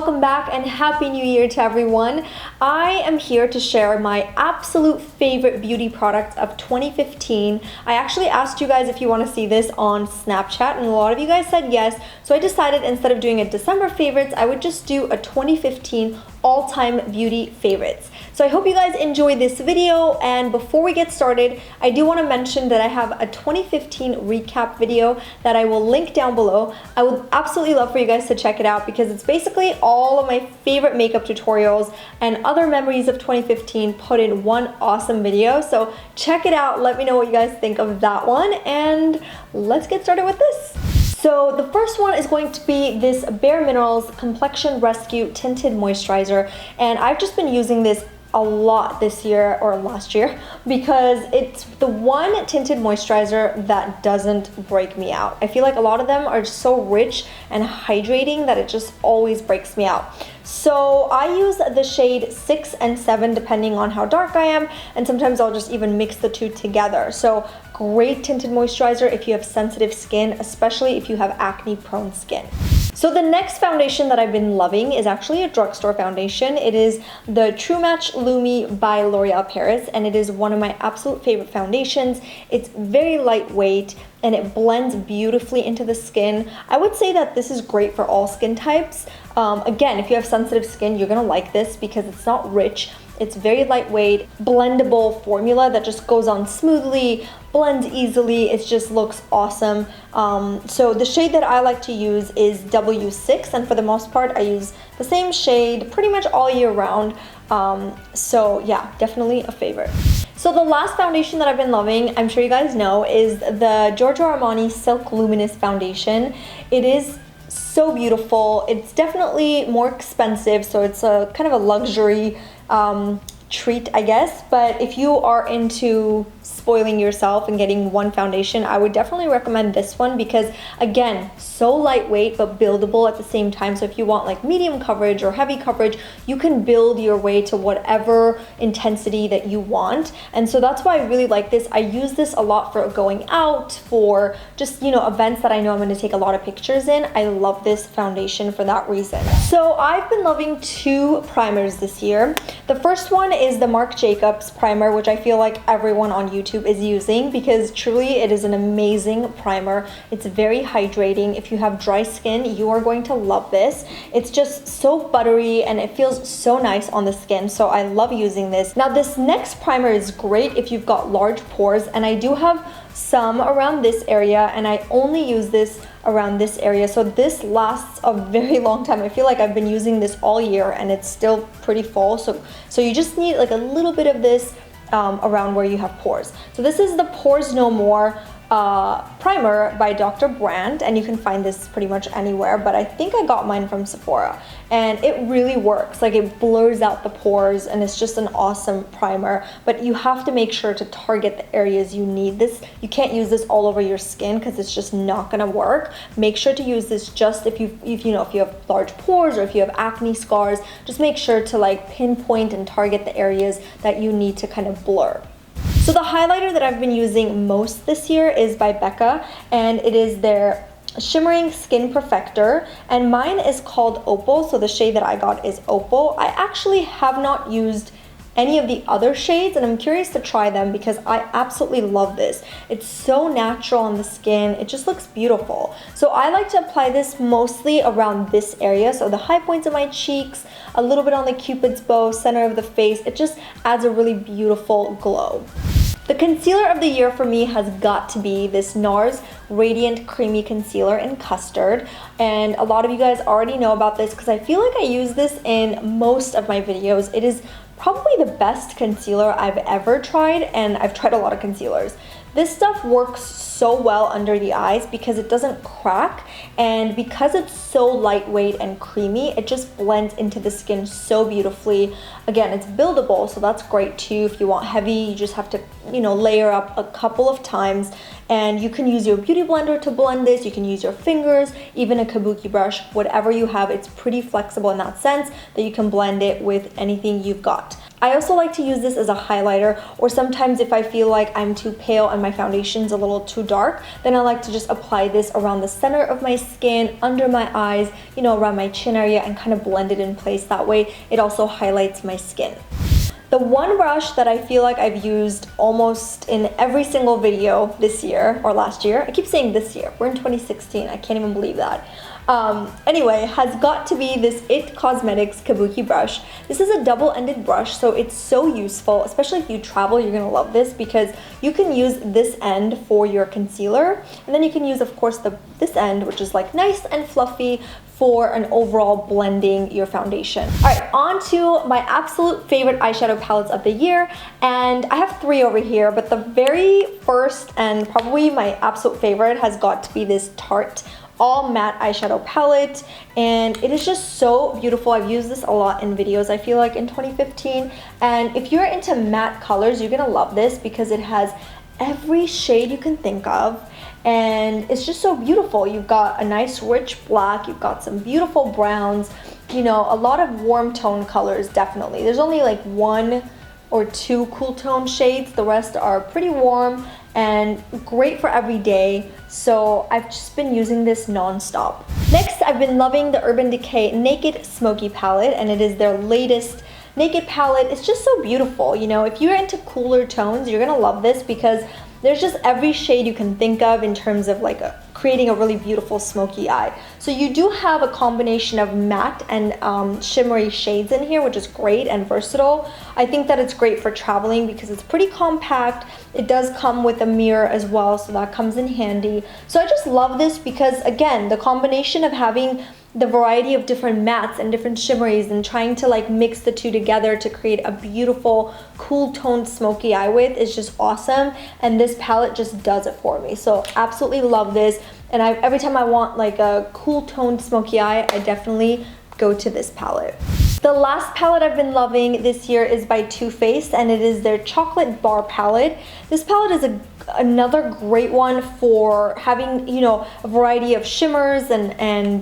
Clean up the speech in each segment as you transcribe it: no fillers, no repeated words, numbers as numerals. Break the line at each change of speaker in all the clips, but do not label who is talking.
welcome back and happy new year to everyone. I am here to share my absolute favorite beauty product of 2015. I actually asked you guys if you want to see this on Snapchat and a lot of you guys said yes, so I decided instead of doing a December favorites, I would just do a 2015 all-time beauty favorites. So I hope you guys enjoy this video, and before we get started, I do want to mention that I have a 2015 recap video that I will link down below. I would absolutely love for you guys to check it out because it's basically all of my favorite makeup tutorials and other memories of 2015 put in one awesome video. So check it out, let me know what you guys think of that one, and let's get started with this. So the first one is going to be this Bare Minerals Complexion Rescue Tinted Moisturizer, and I've just been using this a lot this year or last year because it's the one tinted moisturizer that doesn't break me out. I feel like a lot of them are so rich and hydrating that it just always breaks me out. So I use the shade 6 and 7 depending on how dark I am, and sometimes I'll just even mix the two together. So great tinted moisturizer if you have sensitive skin, especially if you have acne prone skin. So the next foundation that I've been loving is actually a drugstore foundation. It is the True Match Lumi by L'Oreal Paris, and it is one of my absolute favorite foundations. It's very lightweight and it blends beautifully into the skin. I would say that this is great for all skin types. Again, if you have sensitive skin, you're gonna like this because it's not rich. It's very lightweight, blendable formula that just goes on smoothly, blends easily. It just looks awesome. So the shade that I like to use is W6, and for the most part, I use the same shade pretty much all year round. So yeah, definitely a favorite. So the last foundation that I've been loving, I'm sure you guys know, is the Giorgio Armani Silk Luminous Foundation. It is so beautiful. It's definitely more expensive, so it's a kind of a luxury treat, I guess, but if you are into spoiling yourself and getting one foundation, I would definitely recommend this one because, again, so lightweight but buildable at the same time. So if you want like medium coverage or heavy coverage, you can build your way to whatever intensity that you want. And so that's why I really like this. I use this a lot for going out, for just, you know, events that I know I'm going to take a lot of pictures in. I love this foundation for that reason. So I've been loving two primers this year. The first one is the Marc Jacobs primer, which I feel like everyone on YouTube is using because truly it is an amazing primer. It's very hydrating. If you have dry skin, you are going to love this. It's just so buttery and it feels so nice on the skin, so I love using this. Now this next primer is great if you've got large pores, and I do have some around this area, and I only use this around this area, so this lasts a very long time. I feel like I've been using this all year and it's still pretty full, so you just need like a little bit of this around where you have pores. So this is the Pores No More primer by Dr. Brandt, and you can find this pretty much anywhere, but I think I got mine from Sephora, and it really works. Like, it blurs out the pores and it's just an awesome primer, but you have to make sure to target the areas you need this. You can't use this all over your skin because it's just not gonna work. Make sure to use this just if you have large pores or if you have acne scars. Just make sure to like pinpoint and target the areas that you need to kind of blur. So the highlighter that I've been using most this year is by Becca, and it is their Shimmering Skin Perfector, and mine is called Opal, so the shade that I got is Opal. I actually have not used any of the other shades, and I'm curious to try them because I absolutely love this. It's so natural on the skin. It just looks beautiful. So I like to apply this mostly around this area, so the high points of my cheeks, a little bit on the Cupid's bow, center of the face. It just adds a really beautiful glow. The concealer of the year for me has got to be this NARS Radiant Creamy Concealer in Custard, and a lot of you guys already know about this because I feel like I use this in most of my videos. It is probably the best concealer I've ever tried, and I've tried a lot of concealers. This stuff works so well under the eyes because it doesn't crack, and because it's so lightweight and creamy, it just blends into the skin so beautifully. Again, it's buildable, so that's great too. If you want heavy, you just have to, you know, layer up a couple of times, and you can use your beauty blender to blend this. You can use your fingers, even a kabuki brush, whatever you have. It's pretty flexible in that sense that you can blend it with anything you've got. I also like to use this as a highlighter, or sometimes if I feel like I'm too pale and my foundation's a little too dark, then I like to just apply this around the center of my skin, under my eyes, you know, around my chin area, and kind of blend it in place. That way it also highlights my skin. The one brush that I feel like I've used almost in every single video this year or last year, I keep saying this year, we're in 2016, I can't even believe that. Anyway, has got to be this It Cosmetics Kabuki brush. This is a double-ended brush, so it's so useful, especially if you travel. You're gonna love this because you can use this end for your concealer, and then you can use, of course, this end, which is like nice and fluffy, for an overall blending your foundation. All right, on to my absolute favorite eyeshadow palettes of the year, and I have 3 over here, but the very first and probably my absolute favorite has got to be this Tarte all matte eyeshadow palette, and it is just so beautiful. I've used this a lot in videos, I feel like, in 2015, and if you're into matte colors, you're gonna love this because it has every shade you can think of, and it's just so beautiful. You've got a nice rich black, you've got some beautiful browns, you know, a lot of warm tone colors. Definitely, there's only like 1 or 2 cool tone shades. The rest are pretty warm and great for every day, so I've just been using this non-stop. Next, I've been loving the Urban Decay Naked Smoky palette, and it is their latest Naked palette. It's just so beautiful. You know, if you're into cooler tones, you're gonna love this because there's just every shade you can think of in terms of like creating a really beautiful smoky eye. So you do have a combination of matte and shimmery shades in here, which is great and versatile. I think that it's great for traveling because it's pretty compact. It does come with a mirror as well, so that comes in handy. So I just love this because, again, the combination of having the variety of different mattes and different shimmeries and trying to like mix the two together to create a beautiful cool toned smoky eye with is just awesome, and this palette just does it for me. So absolutely love this, and every time I want like a cool toned smoky eye, I definitely go to this palette. The last palette I've been loving this year is by Too Faced, and it is their Chocolate Bar palette. This palette is another great one for having, you know, a variety of shimmers and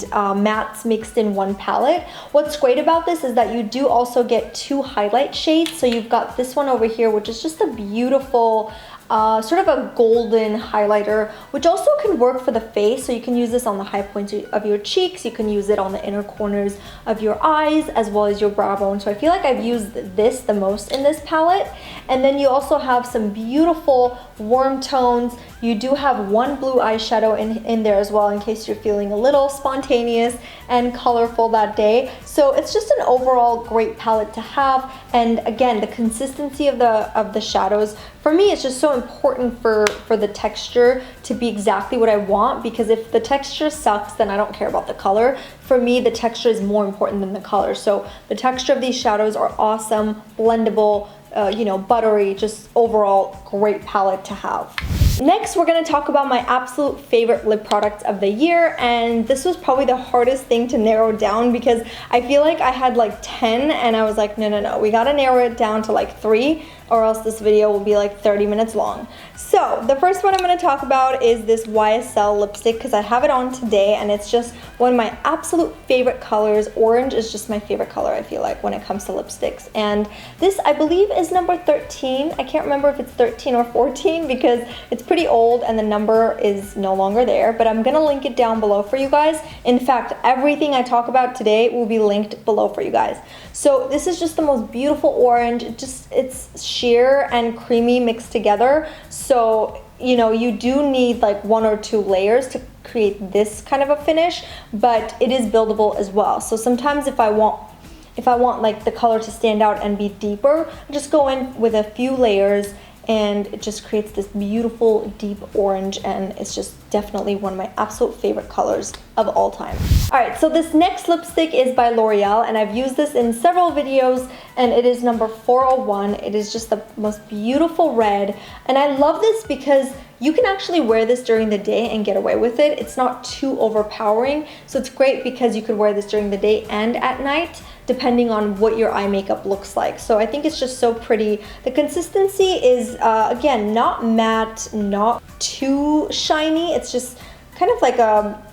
mattes mixed in one palette. What's great about this is that you do also get 2 highlight shades. So you've got this one over here, which is just a beautiful sort of a golden highlighter, which also can work for the face. So you can use this on the high points of your cheeks, you can use it on the inner corners of your eyes, as well as your brow bone. So I feel like I've used this the most in this palette. And then you also have some beautiful warm tones. You do have 1 blue eyeshadow in there as well, in case you're feeling a little spontaneous and colorful that day. So it's just an overall great palette to have. And again, the consistency of the shadows, for me, it's just so important for the texture to be exactly what I want, because if the texture sucks, then I don't care about the color. For me, the texture is more important than the color. So the texture of these shadows are awesome, blendable, you know, buttery, just overall great palette to have. Next, we're going to talk about my absolute favorite lip product of the year, and this was probably the hardest thing to narrow down because I feel like I had like 10 and I was like, no, we got to narrow it down to like 3 or else this video will be like 30 minutes long. So the first one I'm going to talk about is this YSL lipstick because I have it on today and it's just one of my absolute favorite colors. Orange is just my favorite color, I feel like, when it comes to lipsticks. And this, I believe, is number 13. I can't remember if it's 13 or 14 because it's pretty old and the number is no longer there, but I'm going to link it down below for you guys. In fact, everything I talk about today will be linked below for you guys. So this is just the most beautiful orange. It's sheer and creamy mixed together. So, you know, you do need like 1 or 2 layers to create this kind of a finish, but it is buildable as well. So sometimes if I want like the color to stand out and be deeper, I just go in with a few layers and it just creates this beautiful deep orange, and it's just definitely one of my absolute favorite colors of all time. Alright, so this next lipstick is by L'Oreal, and I've used this in several videos, and it is number 401. It is just the most beautiful red, and I love this because you can actually wear this during the day and get away with it. It's not too overpowering, so it's great because you could wear this during the day and at night, depending on what your eye makeup looks like. So I think it's just so pretty. The consistency is, again, not matte, not too shiny. It's just kind of like a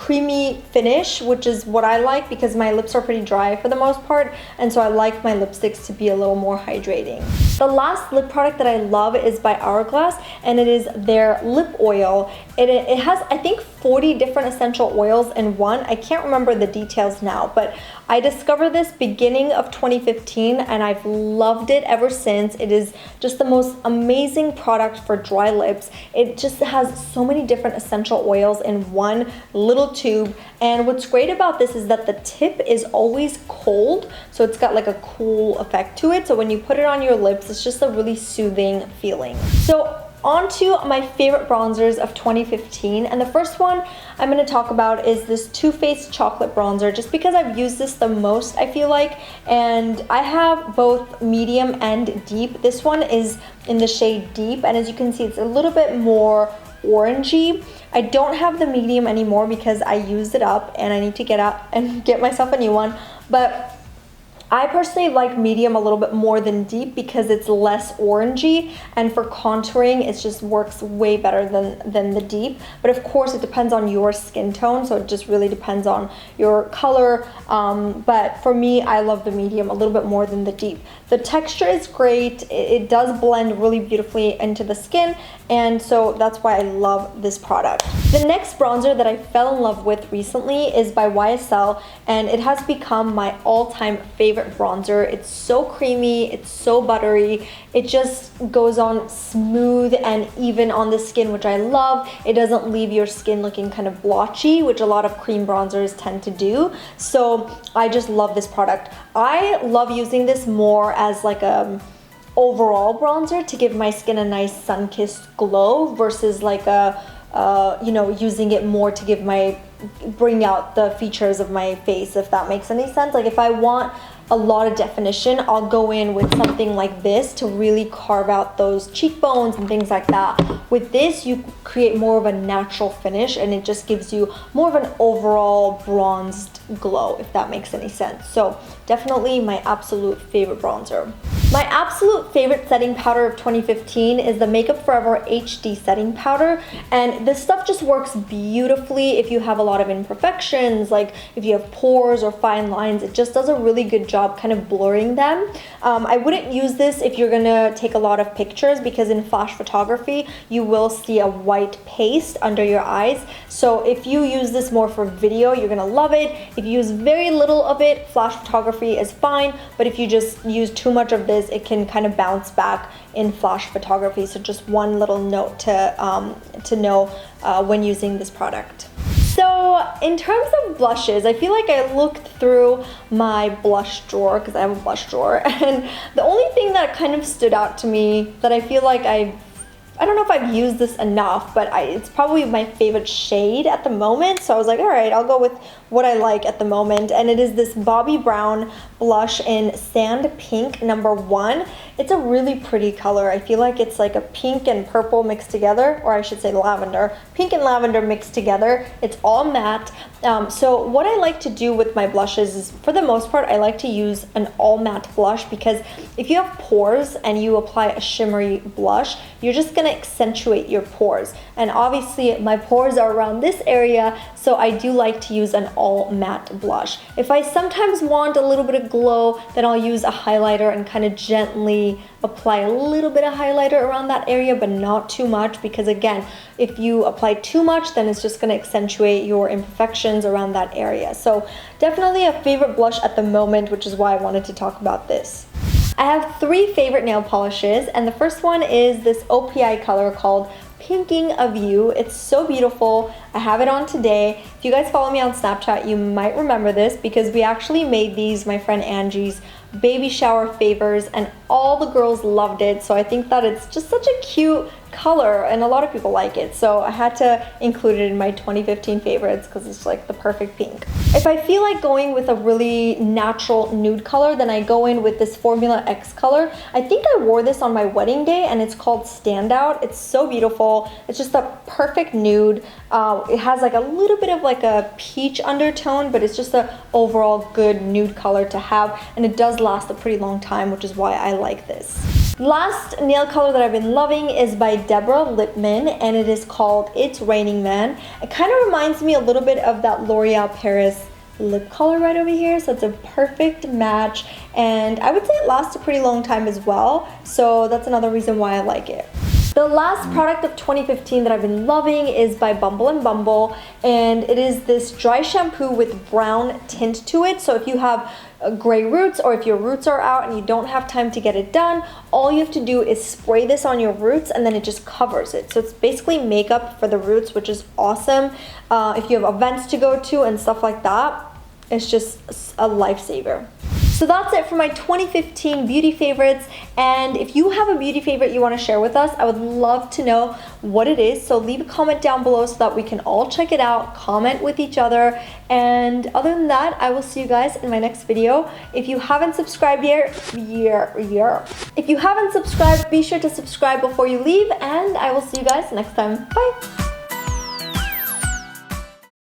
creamy finish, which is what I like because my lips are pretty dry for the most part, and so I like my lipsticks to be a little more hydrating. The last lip product that I love is by Hourglass, and it is their lip oil. It has, I think, 40 different essential oils in one. I can't remember the details now, but I discovered this beginning of 2015 and I've loved it ever since. It is just the most amazing product for dry lips. It just has so many different essential oils in one little tube, and what's great about this is that the tip is always cold, so it's got like a cool effect to it. So when you put it on your lips, it's just a really soothing feeling. So on to my favorite bronzers of 2015, and the first one I'm going to talk about is this Too Faced chocolate bronzer, just because I've used this the most, I feel like, and I have both medium and deep. This one is in the shade deep, and as you can see, it's a little bit more orangey. I don't have the medium anymore because I used it up and I need to get out and get myself a new one, but I personally like medium a little bit more than deep because it's less orangey, and for contouring it just works way better than the deep. But of course it depends on your skin tone, so it just really depends on your color, but for me, I love the medium a little bit more than the deep. The texture is great, it does blend really beautifully into the skin, and so that's why I love this product. The next bronzer that I fell in love with recently is by YSL, and it has become my all-time favorite bronzer. It's so creamy, it's so buttery, it just goes on smooth and even on the skin, which I love. It doesn't leave your skin looking kind of blotchy, which a lot of cream bronzers tend to do. So I just love this product. I love using this more as like a overall bronzer to give my skin a nice sun-kissed glow versus like a you know, using it more to bring out the features of my face, if that makes any sense. Like if I want a lot of definition, I'll go in with something like this to really carve out those cheekbones and things like that. With this, you create more of a natural finish, and it just gives you more of an overall bronzed glow, if that makes any sense. So definitely my absolute favorite bronzer. My absolute favorite setting powder of 2015 is the Makeup Forever HD setting powder, and this stuff just works beautifully if you have a lot of imperfections, like if you have pores or fine lines. It just does a really good job kind of blurring them. I wouldn't use this if you're gonna take a lot of pictures, because in flash photography you will see a white paste under your eyes. So if you use this more for video, you're gonna love it. If you use very little of it, flash photography is fine, but if you just use too much of this, it can kind of bounce back in flash photography. So just one little note to know when using this product. So in terms of blushes, I feel like I looked through my blush drawer, because I have a blush drawer, and the only thing that kind of stood out to me that I feel like I don't know if I've used this enough, but it's probably my favorite shade at the moment. So I was like, all right, I'll go with what I like at the moment. And it is this Bobbi Brown blush in Sand Pink #1. It's a really pretty color. I feel like it's like a pink and purple mixed together, or I should say lavender. Pink and lavender mixed together. It's all matte. So what I like to do with my blushes is, for the most part, I like to use an all matte blush, because if you have pores and you apply a shimmery blush, you're just gonna accentuate your pores. And obviously my pores are around this area, so I do like to use an all matte blush. If I sometimes want a little bit of glow, then I'll use a highlighter and kind of gently apply a little bit of highlighter around that area, but not too much, because again, if you apply too much, then it's just going to accentuate your imperfections around that area. So definitely a favorite blush at the moment, which is why I wanted to talk about this. I have 3 favorite nail polishes, and the first one is this OPI color called Pinking of You. It's so beautiful. I have it on today. If you guys follow me on Snapchat, you might remember this, because we actually made these, my friend Angie's baby shower favors, and all the girls loved it. So I think that it's just such a cute color, and a lot of people like it, so I had to include it in my 2015 favorites because it's like the perfect pink. If I feel like going with a really natural nude color, then I go in with this Formula X color. I think I wore this on my wedding day, and it's called Standout. It's so beautiful. It's just a perfect nude. It has like a little bit of like a peach undertone, but it's just an overall good nude color to have, and it does last a pretty long time, which is why I like this. Last nail color that I've been loving is by Deborah Lippmann, and it is called It's Raining Man. It kind of reminds me a little bit of that L'Oreal Paris lip color right over here, so it's a perfect match, and I would say it lasts a pretty long time as well, so that's another reason why I like it. The last product of 2015 that I've been loving is by Bumble and Bumble, and it is this dry shampoo with brown tint to it. So if you have gray roots, or if your roots are out and you don't have time to get it done, all you have to do is spray this on your roots and then it just covers it. So it's basically makeup for the roots, which is awesome. If you have events to go to and stuff like that, it's just a lifesaver. So that's it for my 2015 beauty favorites, and if you have a beauty favorite you want to share with us, I would love to know what it is. So leave a comment down below so that we can all check it out, comment with each other, and other than that, I will see you guys in my next video. If you haven't subscribed yet, if you haven't subscribed, be sure to subscribe before you leave, and I will see you guys next time. Bye!